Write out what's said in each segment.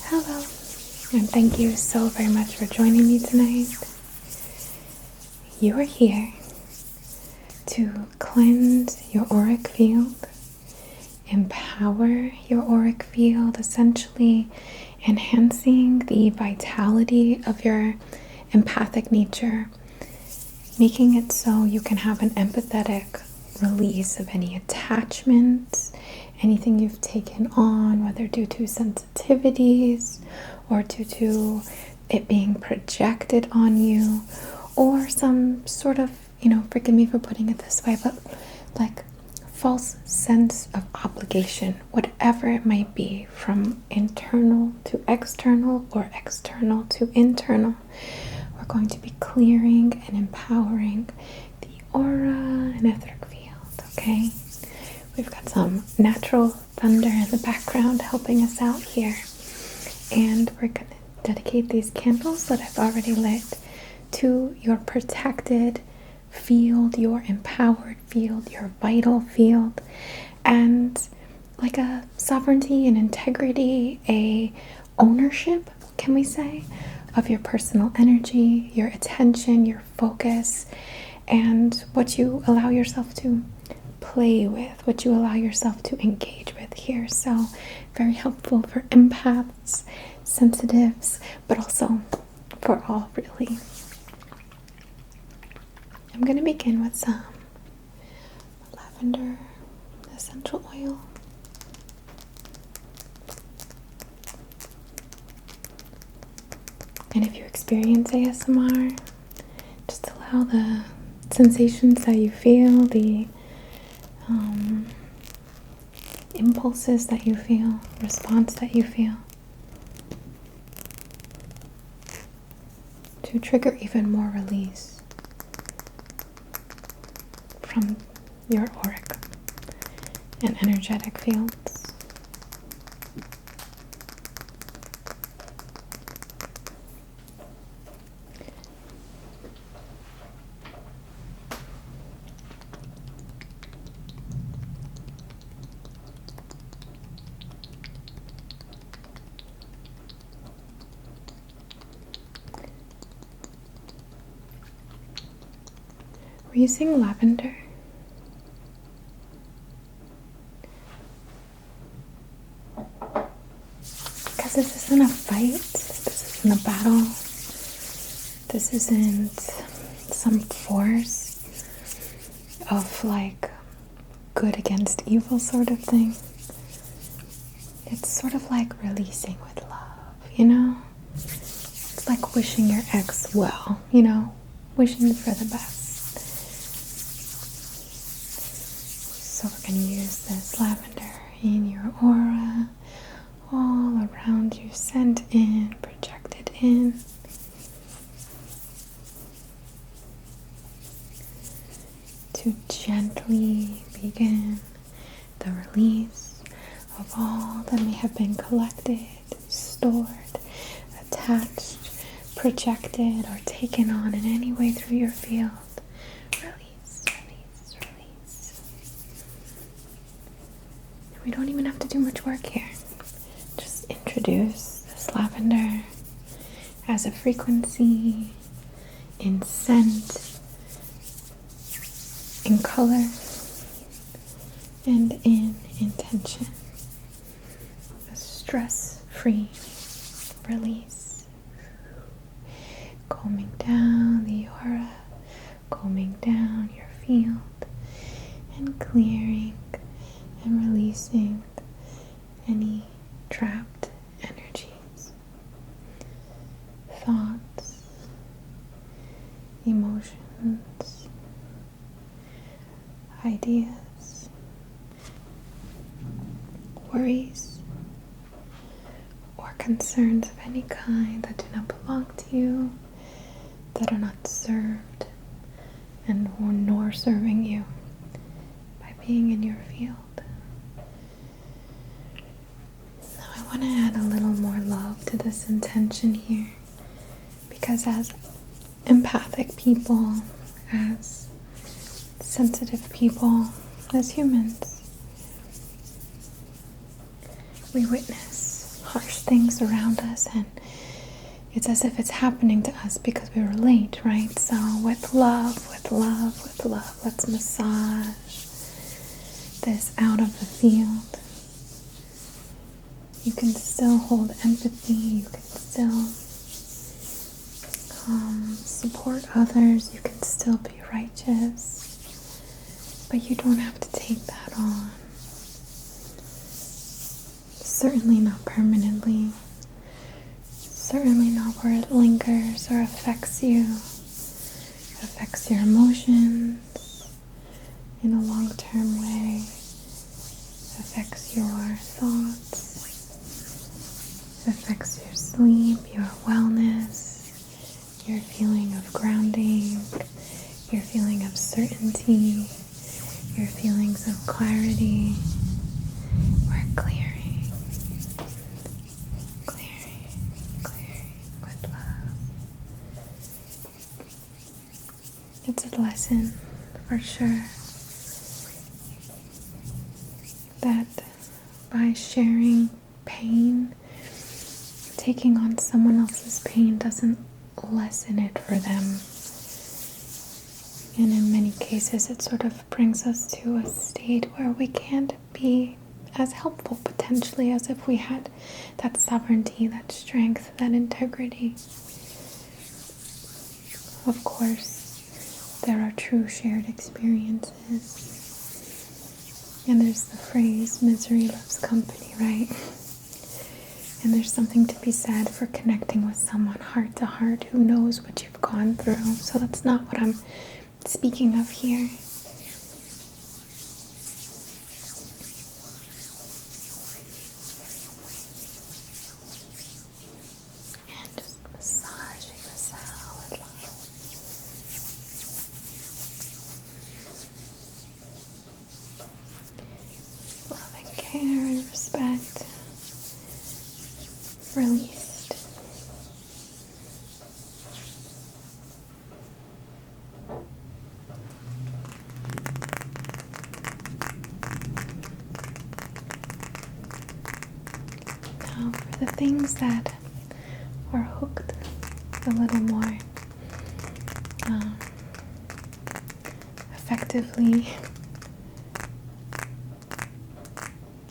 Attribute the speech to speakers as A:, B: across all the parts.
A: Hello, and thank you so very much for joining me tonight. You are here to cleanse your auric field, empower your auric field, essentially enhancing the vitality of your empathic nature, making it so you can have an empathetic release of any attachments, anything you've taken on, whether due to sensitivities or due to it being projected on you, or some sort of, forgive me for putting it this way, but like false sense of obligation, whatever it might be, from internal to external or external to internal. We're going to be clearing and empowering the aura and etheric field, okay? We've got some natural thunder in the background helping us out here. And we're going to dedicate these candles that I've already lit to your protected field, your empowered field, your vital field, and like a sovereignty and integrity, a ownership, can we say, of your personal energy, your attention, your focus, and what you allow yourself to play with, what you allow yourself to engage with here. So very helpful for empaths, sensitives, but also for all, really. I'm going to begin with some lavender essential oil. And if you experience ASMR, just allow the sensations that you feel, the impulses that you feel, response that you feel, to trigger even more release from your auric and energetic fields. We're using lavender. Because this isn't a fight, this isn't a battle, this isn't some force of like good against evil sort of thing. It's sort of like releasing with love, It's like wishing your ex well, wishing for the best. So we're going to use this lavender in your aura, all around you, sent in, projected in. To gently begin the release of all that may have been collected, stored, attached, projected, or taken on in any way through your field. Release, release, release. We don't even have to do much work here. Just introduce this lavender as a frequency, in scent, in color, and in intention. A stress-free release. Combing down the aura, combing down your field, and clearing and releasing any trapped energies, thoughts, emotions, ideas, worries, or concerns of any kind that do not belong to you, that are not served and nor serving you by being in your field. Now I want to add a little more love to this intention here, because as empathic people, as sensitive people, as humans, we witness harsh things around us, and it's as if it's happening to us because we relate, right? So with love, let's massage this out of the field. You can still hold empathy, you can still support others, you can still be righteous, but you don't have to take that on. Certainly not permanently. Certainly not where it lingers or affects you. It affects your emotions in a long-term way. It affects your thoughts. It affects your sleep, your wellness, your feeling of grounding, your feeling of certainty, your feelings of clarity. We're clearing with love. It's a lesson for sure that by sharing pain, taking on someone else's pain doesn't lessen it for them. And in many cases, it sort of brings us to a state where we can't be as helpful potentially as if we had that sovereignty, that strength, that integrity. Of course, there are true shared experiences. And there's the phrase, misery loves company, right? And there's something to be said for connecting with someone heart to heart who knows what you've gone through. So that's not what I'm speaking of here. And just massaging the cell with love. Loving care and respect. Released. Now for the things that are hooked a little more effectively,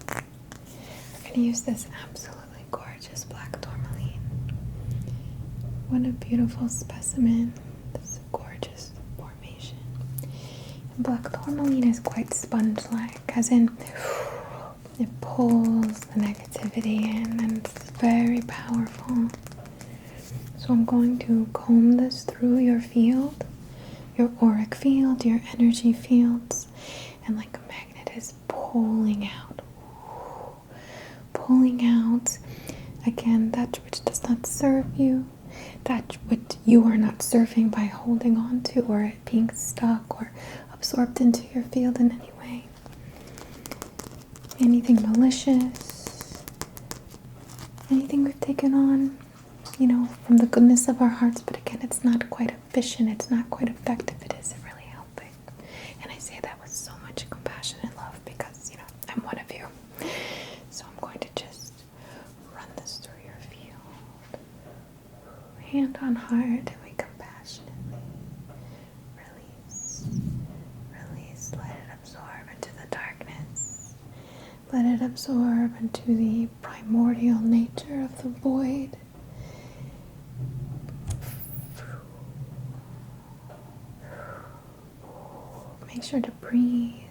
A: we're going to use this absolutely gorgeous black tourmaline. What a beautiful specimen. This gorgeous formation. And black tourmaline is quite sponge-like, as in it pulls the negativity in, and it's very powerful. So I'm going to comb this through your field, your auric field, your energy fields, and like a magnet is pulling out, again, that which does not serve you, that which you are not serving by holding on to or it being stuck or absorbed into your field in any way. Anything malicious, anything we've taken on, from the goodness of our hearts, but again, it's not quite efficient, it's not quite effective, it isn't really helping. And I say that with so much compassion and love because, I'm one of you. So I'm going to just run this through your field. Hand on heart, and we compassionately release, let it absorb into the darkness. Let it absorb into the primordial nature of the void. Make sure to breathe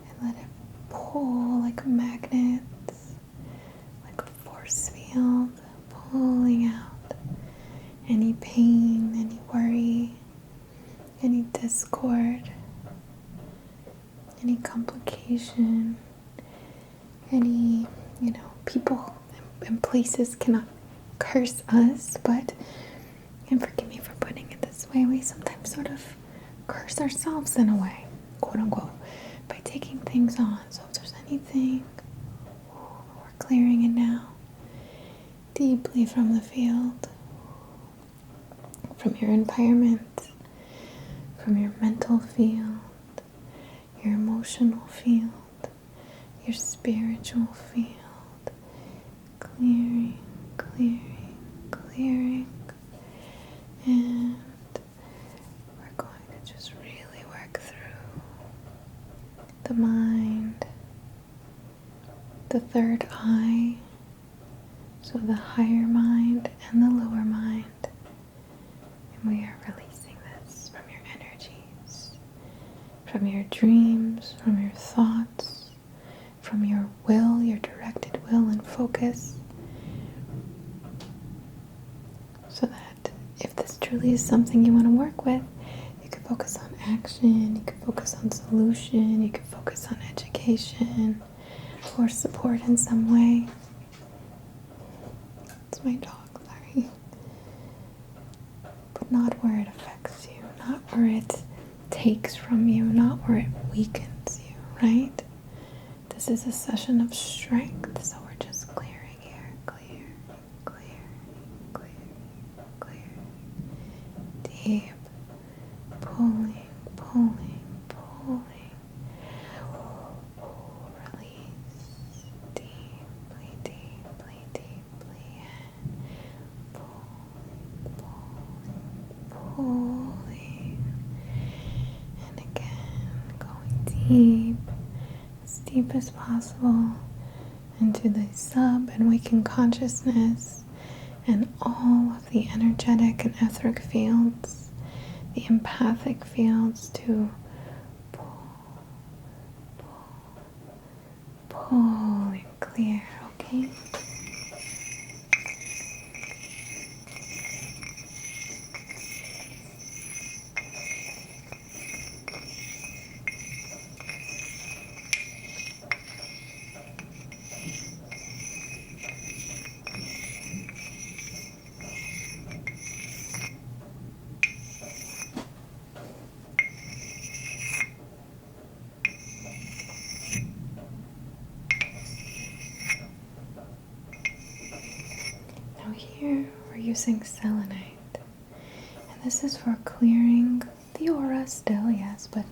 A: and let it pull like a magnet, like a force field, pulling out any pain, any worry, any discord, any complication, any, people and places cannot curse us, but, and forgive me for putting it this way, we sometimes sort of curse ourselves in a way, quote unquote, by taking things on. So if there's anything, we're clearing it now, deeply from the field, from your environment, from your mental field, your emotional field, your spiritual field, clearing, clearing, clearing. And we're going to just really work through the mind, the third eye, so the higher mind and the lower mind. And we are releasing this from your energies, from your dreams, from your thoughts, from your will, your directed will and focus. So that if this truly is something you want to work with, you can focus on action, you can focus on solution, you can focus on education or support in some way. It's my dog, sorry. But not where it affects you, not where it takes from you, not where it weakens you, right? This is a session of strength, so we're just clearing here. Clear, clear, clear, clear. Deep. Pulling, pulling, pulling. Release. Deeply, deeply, deeply. And pulling, pulling, pulling. And again, going deep as possible into the sub and waking consciousness and all of the energetic and etheric fields, the empathic fields, to pull, pull, pull and clear, okay? Now here we're using selenite, and this is for clearing the aura still, yes, but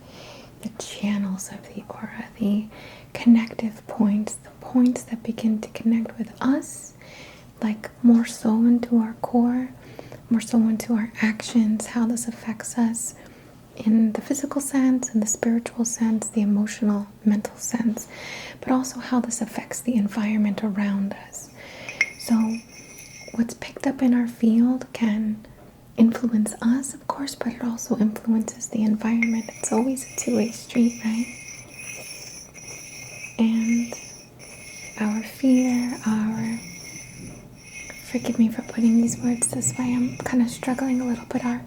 A: the channels of the aura, the connective points, the points that begin to connect with us, like more so into our core, more so into our actions, how this affects us in the physical sense, in the spiritual sense, the emotional, mental sense, but also how this affects the environment around us. So what's picked up in our field can influence us, of course, but it also influences the environment. It's always a two-way street, right? And our fear, forgive me for putting these words this way, I'm kind of struggling a little bit, our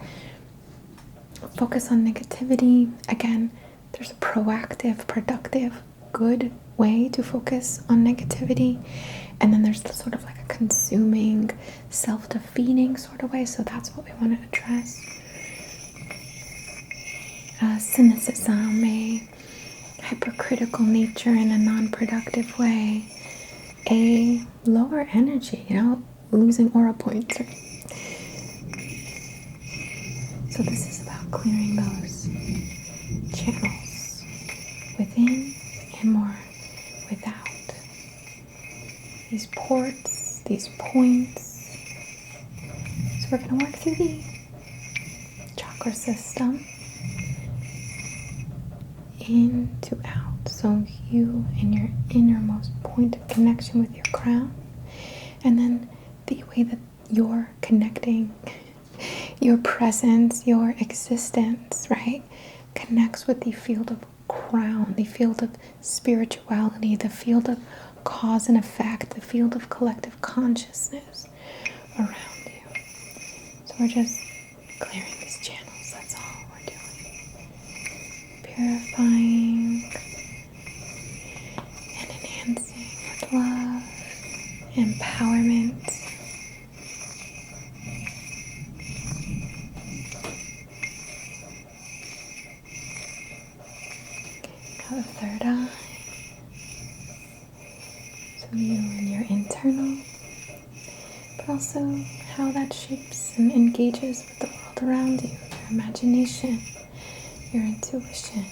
A: focus on negativity. Again, there's a proactive, productive, good way to focus on negativity, and then there's sort of like a consuming, self-defeating sort of way, so that's what we want to address. Cynicism, a hypercritical nature in a non-productive way, a lower energy, losing aura points. So this is about clearing those channels within and more without. These ports, these points. So we're going to work through the chakra system, in to out. So you in your innermost point of connection with your crown, and then the way that you're connecting, your presence, your existence, right, connects with the field of crown, the field of spirituality, the field of cause and effect, the field of collective consciousness around you. So we're just clearing these channels, that's all we're doing. Purifying and enhancing with love, empowerment. Now the third eye. So you and your internal, but also how that shapes and engages with the world around you, your imagination, your intuition.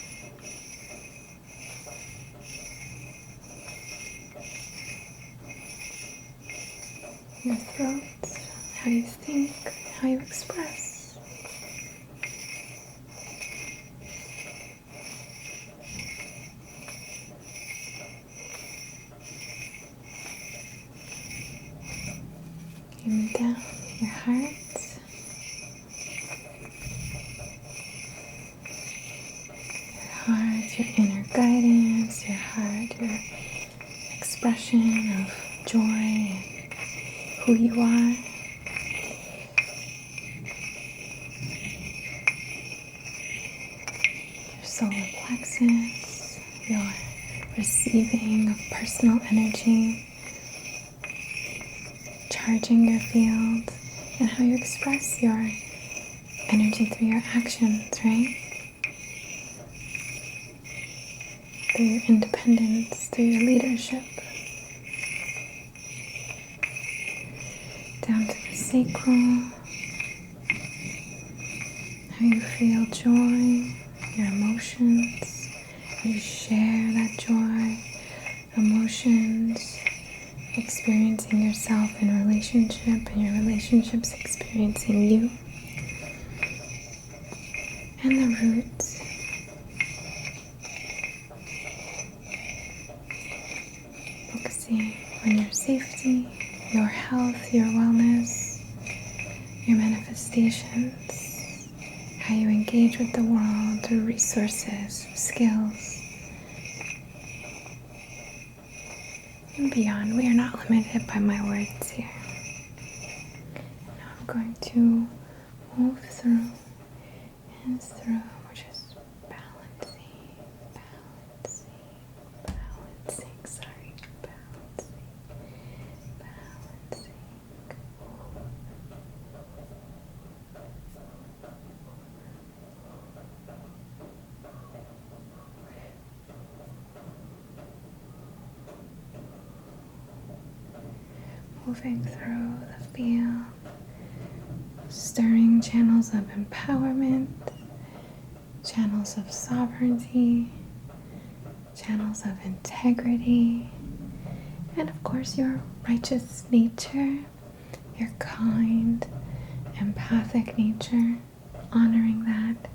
A: your throat, how you think, how you express. And down your heart. Your heart, your inner guidance, your heart, your expression of joy and who you are. Your solar plexus, your receiving of personal energy, charging your field, and how you express your energy through your actions, right? Through your independence, through your leadership. Down to the sacral, how you feel joy, your emotions, how you share that joy, emotions, experiencing yourself in relationship and your relationships experiencing you. And the roots. Focusing on your safety, your health, your wellness, your manifestations, how you engage with the world through resources, skills, and beyond. We are not limited by my words here. Now I'm going to move through and through. We're just balancing, sorry, balancing. Moving through the field, stirring channels of empowerment, channels of sovereignty, channels of integrity, and of course your righteous nature, your kind, empathic nature, honoring that,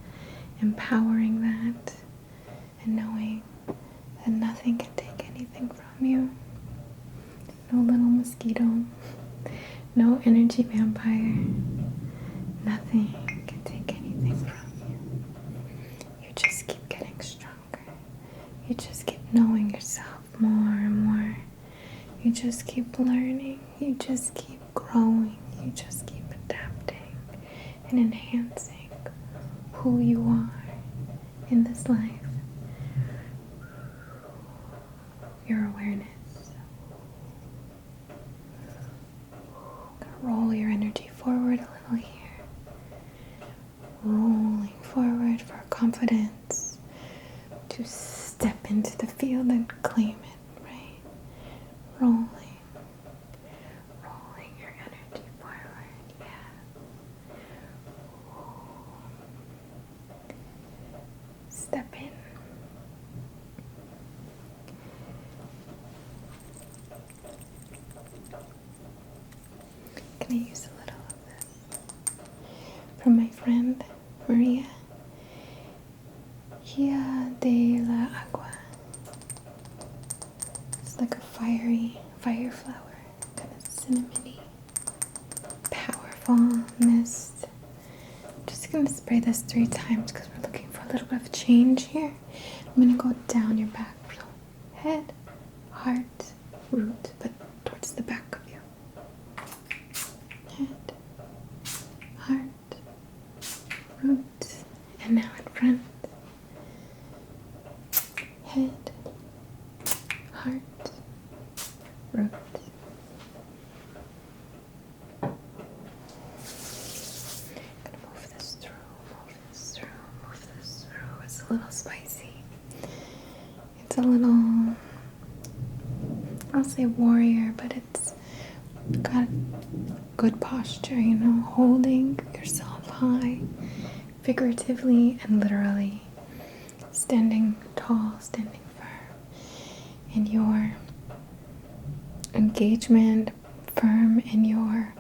A: empowering that, and knowing that nothing can take anything from you. No little mosquito, no energy vampire, nothing can take anything from you. You just keep getting stronger. You just keep knowing yourself more and more. You just keep learning. You just keep growing. You just keep adapting and enhancing who you are in this life. Your awareness. Roll your energy forward a little here. Rolling forward for confidence to step into the field and claim it, right? Rolling your energy forward, yeah. Step in. Can I use a little of this from my friend Maria? Gia de la Agua. It's like a fire flower, kind of cinnamony, powerful mist. I'm just gonna spray this 3 times because we're looking for a little bit of change here. I'm gonna go down your back, so head, heart, root, but towards the back of you. Head, heart, root, and now in front. Head, heart, root. I'm gonna move this through. It's a little spicy. It's a little, I'll say warrior, but it's got good posture, holding yourself high, figuratively and literally, standing tall, standing firm in your engagement, firm in your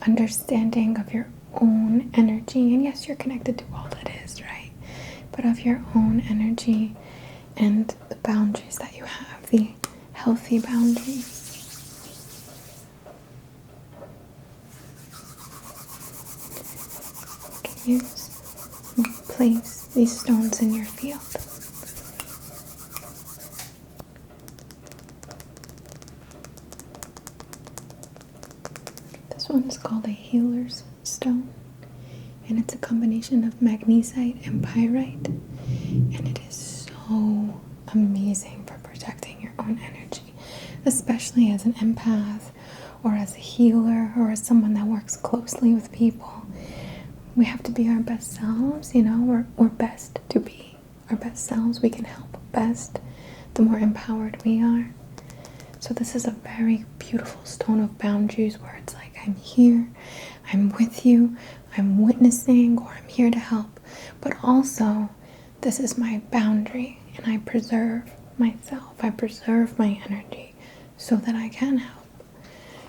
A: understanding of your own energy. And yes, you're connected to all that is, right? But of your own energy and the boundaries that you have, the healthy boundaries. You can place these stones in your field. This one is called a healer's stone, and it's a combination of magnesite and pyrite, and it is so amazing for protecting your own energy, especially as an empath or as a healer or as someone that works closely with people. We have to be our best selves, we're best to be our best selves. We can help best the more empowered we are. So this is a very beautiful stone of boundaries where it's like, I'm here, I'm with you, I'm witnessing, or I'm here to help. But also, this is my boundary, and I preserve myself, I preserve my energy so that I can help.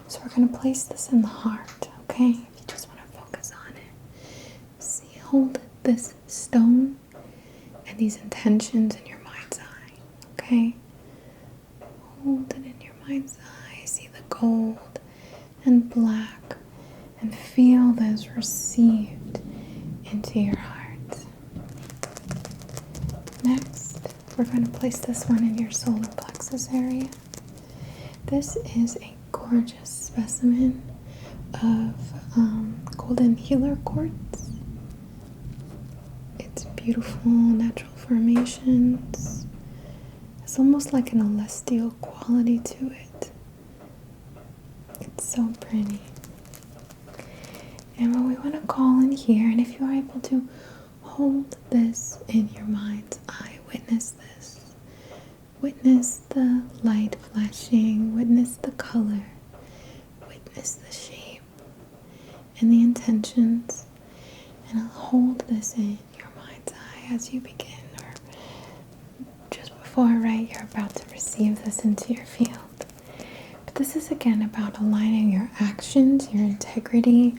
A: So we're going to place this in the heart, okay? If you just want to focus on it. See, hold this stone and these intentions in your mind's eye, okay? Hold it in your mind's eye. See the gold and black, and feel this received into your heart. Next, we're going to place this one in your solar plexus area. This is a gorgeous specimen of golden healer quartz. It's beautiful natural formations. It's almost like an celestial quality to it. It's so pretty. And what we want to call in here, and if you are able to hold this in your mind's eye, witness this. Witness the light flashing, witness the color, witness the shape and the intentions, and hold this in your mind's eye as you begin, or just before, right, you're about to receive this into your field. But this is again about aligning your actions, your integrity,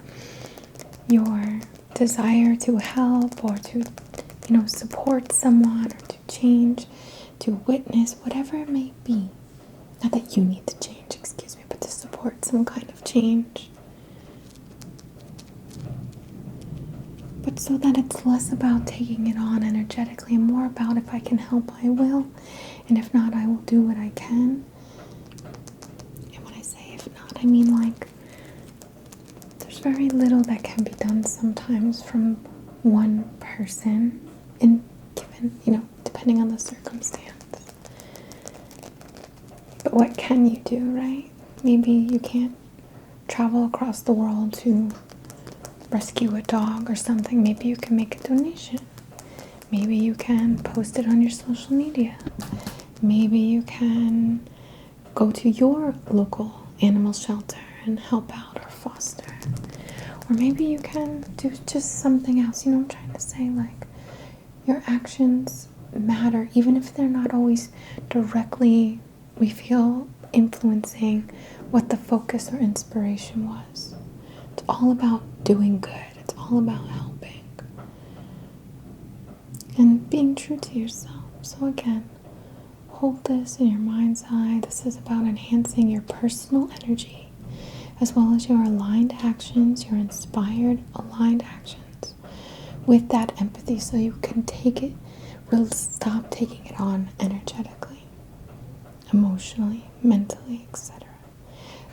A: your desire to help or to, support someone or to change, to witness, whatever it may be. Not that you need to change, but to support some kind of change. But so that it's less about taking it on energetically and more about, if I can help, I will. And if not, I will do what I can. And when I say if not, I mean like there's very little that can be done sometimes from one person, in given, depending on the circumstance. But what can you do, right? Maybe you can't travel across the world to rescue a dog or something. Maybe you can make a donation. Maybe you can post it on your social media. Maybe you can go to your local animal shelter and help out or foster. Or maybe you can do just something else. I'm trying to say, like, your actions matter, even if they're not always directly, we feel, influencing what the focus or inspiration was. It's all about doing good. It's all about helping and being true to yourself. So again, hold this in your mind's eye. This is about enhancing your personal energy as well as your aligned actions, your inspired aligned actions with that empathy, so you can take it, really stop taking it on energetically, emotionally, mentally, etc.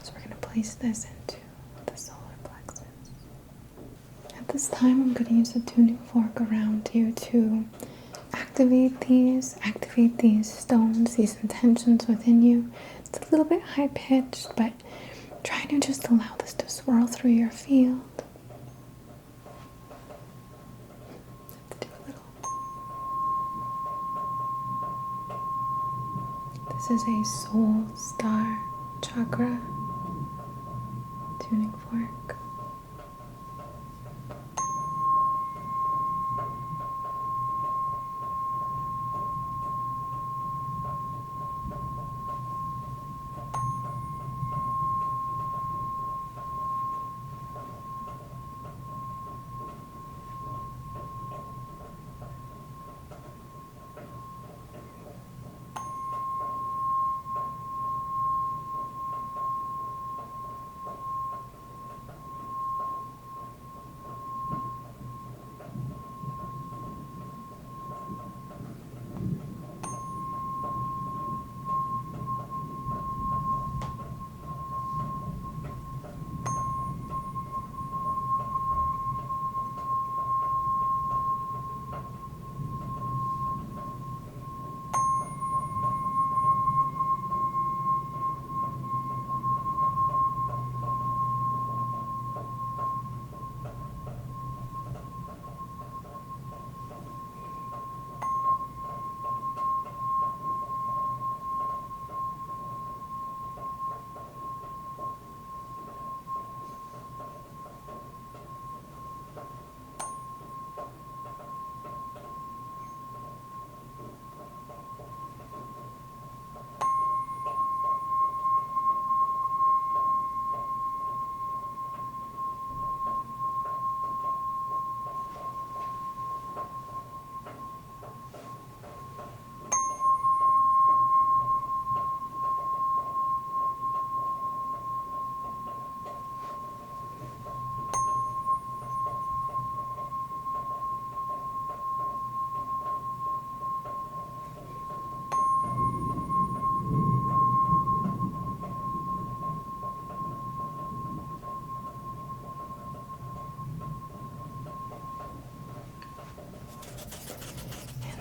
A: So we're going to place this into the solar plexus. At this time, I'm going to use a tuning fork around you to activate these stones, these intentions within you. It's a little bit high pitched, but try to just allow this to swirl through your field. Let's do a little. This is a soul star chakra tuning fork.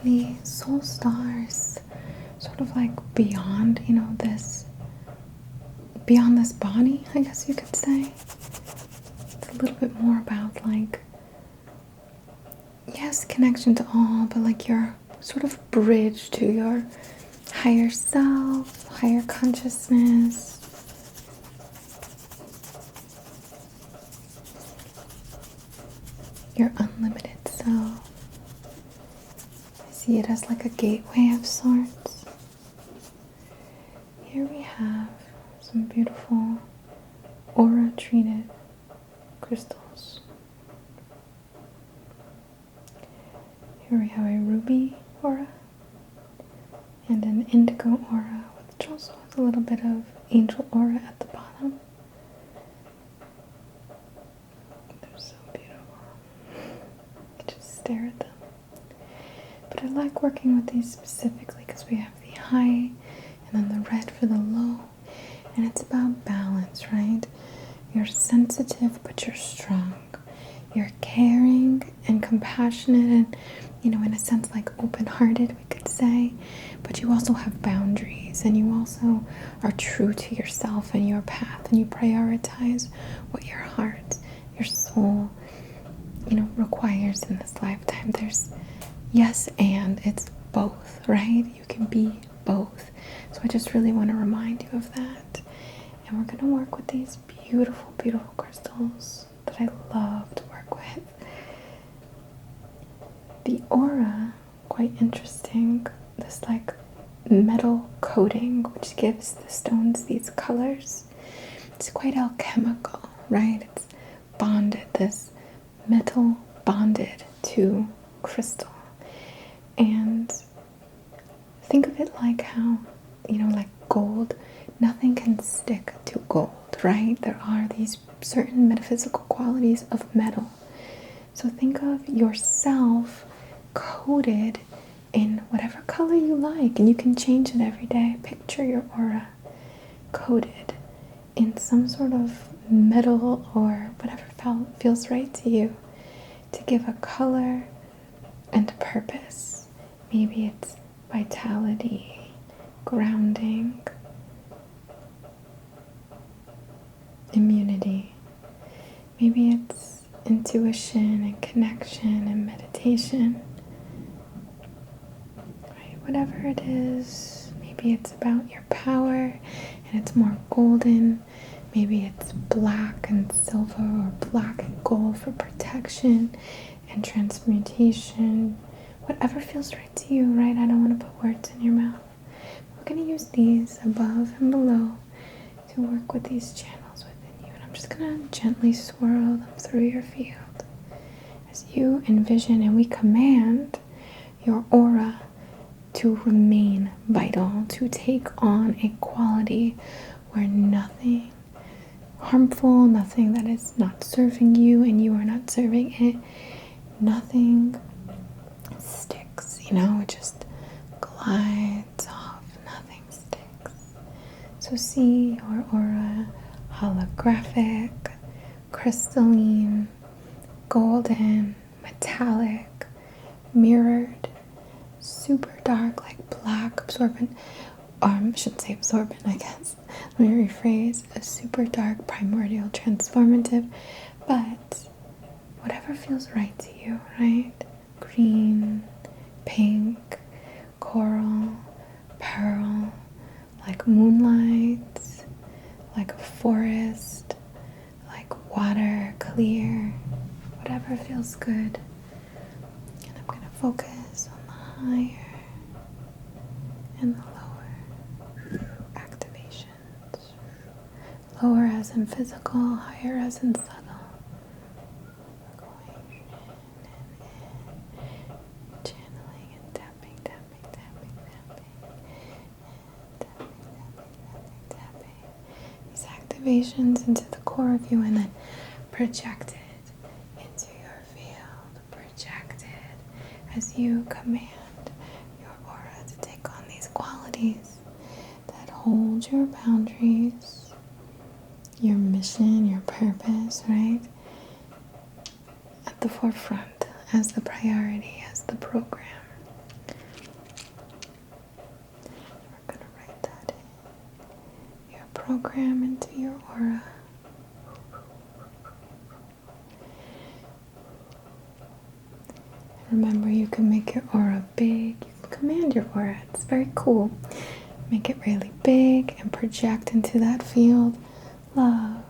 A: the soul stars sort of like beyond, beyond this body, I guess you could say. It's a little bit more about like, yes, connection to all, but like your sort of bridge to your higher self, higher consciousness. Your unlimited self. I see it as like a gateway of sorts. Here we have some beautiful aura treated crystals. Here we have a ruby aura and an indigo aura, which also has a little bit of angel aura at the bottom. They're so beautiful. You just stare at them. But I like working with these specifically because we have the high and then the red for the low. And it's about balance, right? You're sensitive, but you're strong. You're caring and compassionate and, in a sense like open-hearted, we could say. But you also have boundaries and you also are true to yourself and your path, and you prioritize what your heart, your soul, requires in this lifetime. There's yes, and it's both, right? You can be both. So I just really want to remind you of that. And we're going to work with these beautiful, beautiful crystals that I love to work with. The aura, quite interesting, this like metal coating, which gives the stones these colors. It's quite alchemical, right? It's bonded, this metal bonded to crystal. And think of it like how, like gold, nothing can stick to gold, right? There are these certain metaphysical qualities of metal. So think of yourself coated in whatever color you like, and you can change it every day. Picture your aura coated in some sort of metal or whatever feels right to you to give a color and purpose. Maybe it's vitality, grounding, immunity. Maybe it's intuition and connection and meditation. Right? Whatever it is, maybe it's about your power and it's more golden. Maybe it's black and silver or black and gold for protection and transmutation. Whatever feels right to you, right? I don't want to put words in your mouth. We're going to use these above and below to work with these channels within you. And I'm just going to gently swirl them through your field as you envision and we command your aura to remain vital, to take on a quality where nothing harmful, nothing that is not serving you and you are not serving it, nothing sticks, it just glides off, nothing sticks. So see your aura holographic, crystalline, golden, metallic, mirrored, super dark, like black, absorbent, I shouldn't say absorbent, I guess. Let me rephrase. A super dark, primordial, transformative, but whatever feels right to you, right? Green, pink, coral, pearl, like moonlight, like a forest, like water, clear, whatever feels good. And I'm going to focus on the higher and the lower activations. Lower as in physical, higher as in subtle. We're going in and in, channeling and tapping, tapping, tapping, tapping, and tapping, tapping, tapping, tapping. These activations into the core of you and then project it into your field. Project it as you command your aura to take on these qualities that hold your boundaries, your mission, your purpose, right? At the forefront, as the priority, as the program. program into your aura. Remember, you can make your aura big. You can command your aura. It's very cool. Make it really big and project into that field love,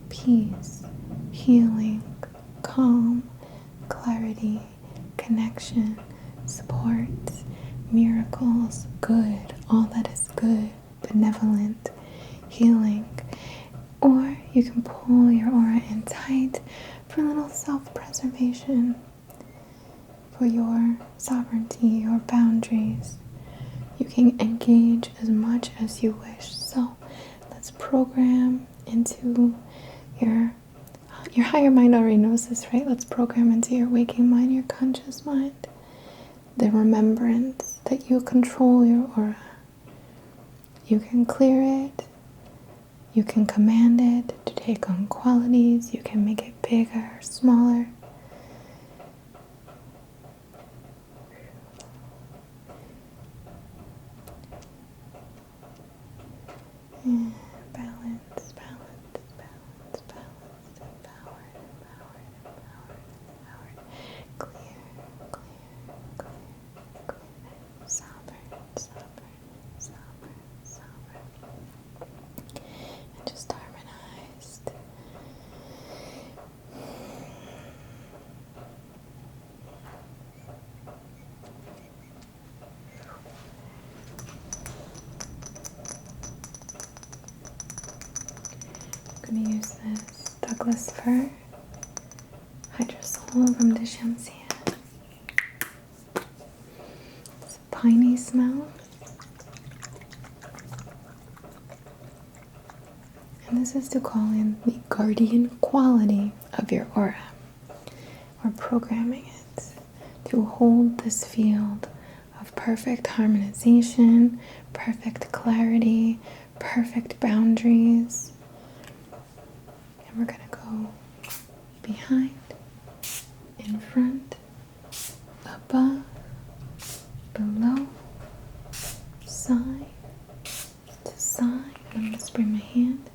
A: peace, healing, calm, clarity, connection, support, miracles, good, all that is good, benevolent, healing. Or you can pull your aura in tight for a little self-preservation, for your sovereignty, your boundaries. You can engage as much as you wish. So let's program into your higher mind already knows this, right? Let's program into your waking mind, your conscious mind, the remembrance that you control your aura. You can clear it. You can command it to take on qualities. You can make it bigger or smaller. And balance, balance, balance, balance, empowered, empowered, empowered, empowered. Clear, clear, clear, clear. Sovereign, sovereign, sovereign, sovereign. And just harmonized. I'm going to use this Douglas fir hydrosol from the Shamsia. It's a piney smell. And this is to call in the guardian quality of your aura. We're programming it to hold this field of perfect harmonization, perfect clarity, perfect boundaries. And we're going to go behind, in front, above, below, side to side. I'm going to spring my hand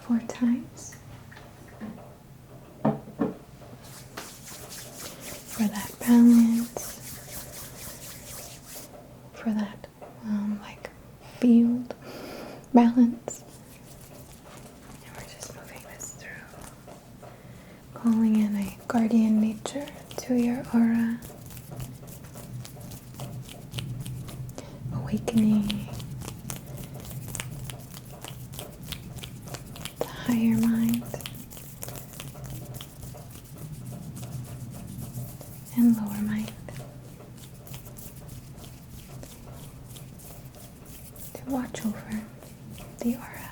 A: 4 times for that balance, for that field balance. And we're just moving this through, calling in a guardian nature to your aura, awakening the higher mind and lower mind to watch over the aura.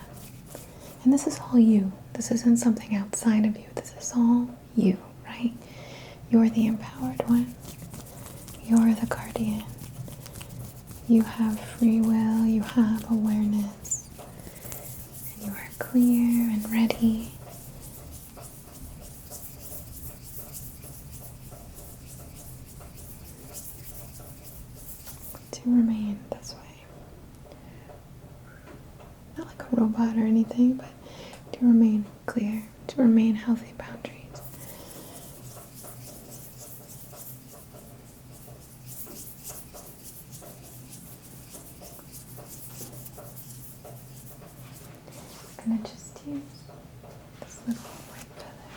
A: And this is all you. This isn't something outside of you. This is all you, right? You're the empowered one. You're the guardian. You have free will. You have awareness. And you are clear and ready to remain this way. Not like a robot or anything, but to remain clear, to remain healthy boundaries. I'm gonna just use this little white feather.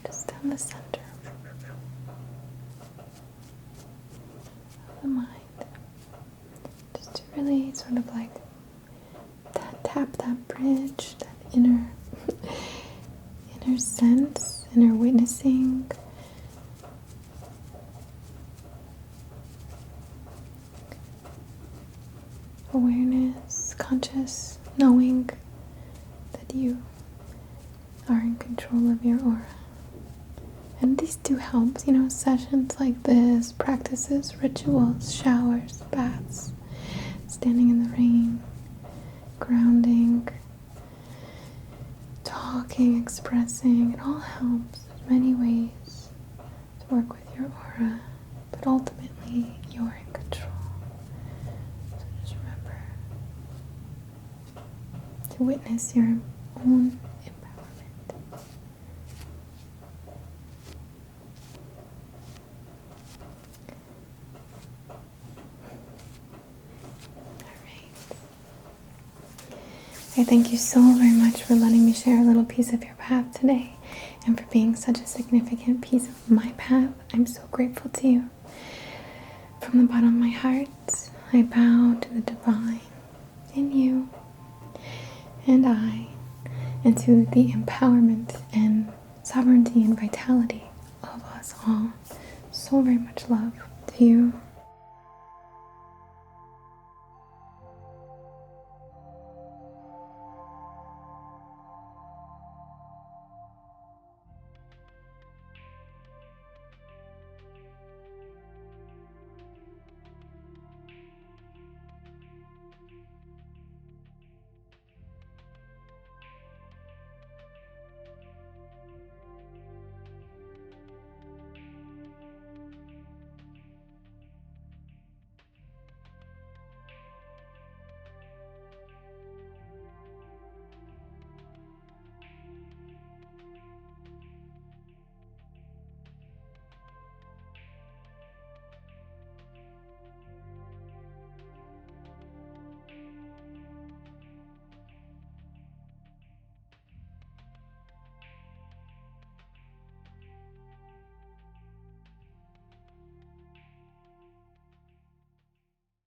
A: Just down the center of the mind. Just to really sort of like tap that bridge, that inner sense, inner witnessing. Awareness, conscious knowing that you are in control of your aura. And these do help, sessions like this, practices, rituals, showers, baths, standing in the rain, grounding, talking, expressing, it all helps. There's many ways to work with your aura, but ultimately you're in control. So just remember to witness your own empowerment. I thank you so very much for letting me share a little piece of your path today and for being such a significant piece of my path. I'm so grateful to you. From the bottom of my heart, I bow to the divine in you and and to the empowerment and sovereignty and vitality of us all. So very much love to you.